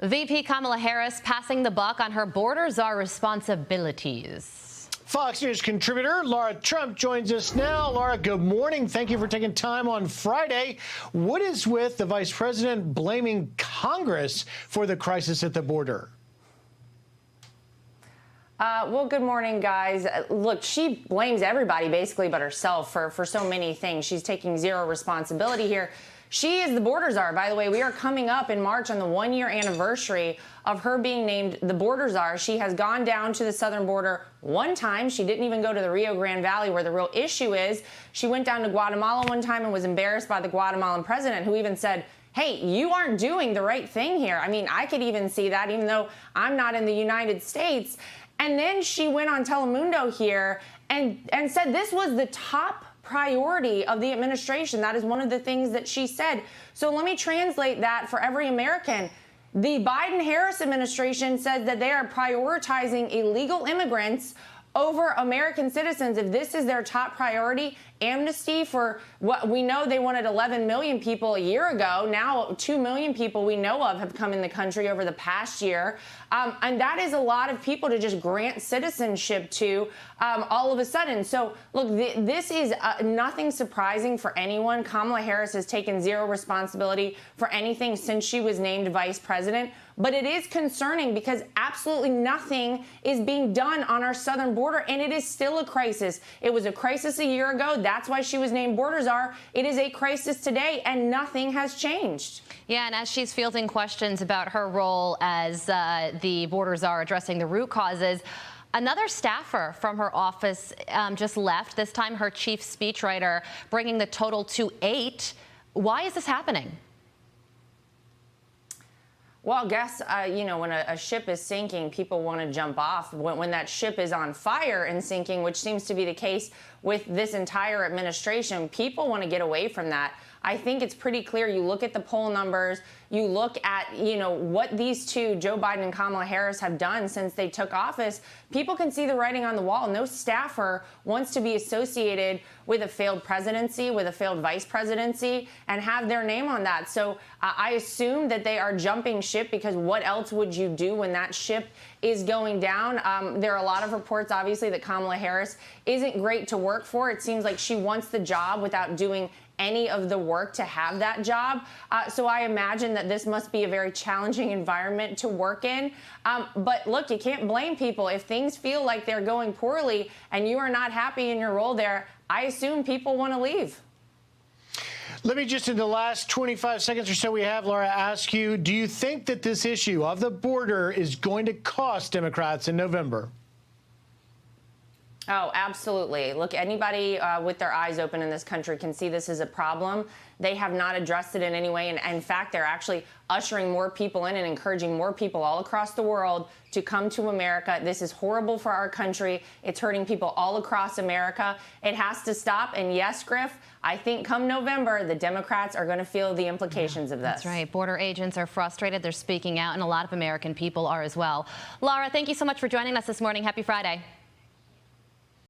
VP Kamala Harris passing the buck on her border czar responsibilities. Fox News contributor Lara Trump joins us now. Lara, good morning. Thank you for taking time on Friday. What is with the vice president blaming Congress for the crisis at the border? Well, good morning, guys. Look, she blames everybody basically but herself for so many things. She's taking zero responsibility here. She is the border czar. By the way, we are coming up in March on the one-year anniversary of her being named the border czar. She has gone down to the southern border one time. She didn't even go to the Rio Grande Valley where the real issue is. She went down to Guatemala one time and was embarrassed by the Guatemalan president, who even said, hey, you aren't doing the right thing here. I mean, I could even see that even though I'm not in the United States. And then she went on Telemundo here and said this was the top priority of the administration. That is one of the things that she said. So let me translate that for every American. The Biden-Harris administration says that they are prioritizing illegal immigrants over American citizens. If this is their top priority, amnesty for what we know they wanted 11 million people a year ago. Now 2 million people we know of have come in the country over the past year. And that is a lot of people to just grant citizenship to all of a sudden. So look, this is nothing surprising for anyone. Kamala Harris has taken zero responsibility for anything since she was named vice president. But it is concerning because absolutely nothing is being done on our southern border, and it is still a crisis. It was a crisis a year ago. That's why she was named border czar. It is a crisis today, and nothing has changed. Yeah, and as she's fielding questions about her role as the border czar addressing the root causes, another staffer from her office just left, this time her chief speechwriter, bringing the total to 8. Why is this happening? Well, I guess, you know, when a ship is sinking, people want to jump off. When that ship is on fire and sinking, which seems to be the case with this entire administration, people want to get away from that. I think it's pretty clear. You look at the poll numbers, you look at, you know, what these two, Joe Biden and Kamala Harris, have done since they took office. People can see the writing on the wall. No staffer wants to be associated with a failed presidency, with a failed vice presidency, and have their name on that. So I assume that they are jumping ship because what else would you do when that ship is going down? There are a lot of reports, obviously, that Kamala Harris isn't great to work for. It seems like she wants the job without doing any of the work to have that job. So I imagine that this must be a very challenging environment to work in. But look, you can't blame people. If things feel like they're going poorly and you are not happy in your role there, I assume people want to leave. Let me just, in the last 25 seconds or so we have, Lara, ask you, do you think that this issue of the border is going to cost Democrats in November? Oh, absolutely. Look, anybody with their eyes open in this country can see this is a problem. They have not addressed it in any way. And in fact, they're actually ushering more people in and encouraging more people all across the world to come to America. This is horrible for our country. It's hurting people all across America. It has to stop. And yes, Griff, I think come November, the Democrats are going to feel the implications of this. That's right. Border agents are frustrated. They're speaking out, and a lot of American people are as well. Lara, thank you so much for joining us this morning. Happy Friday.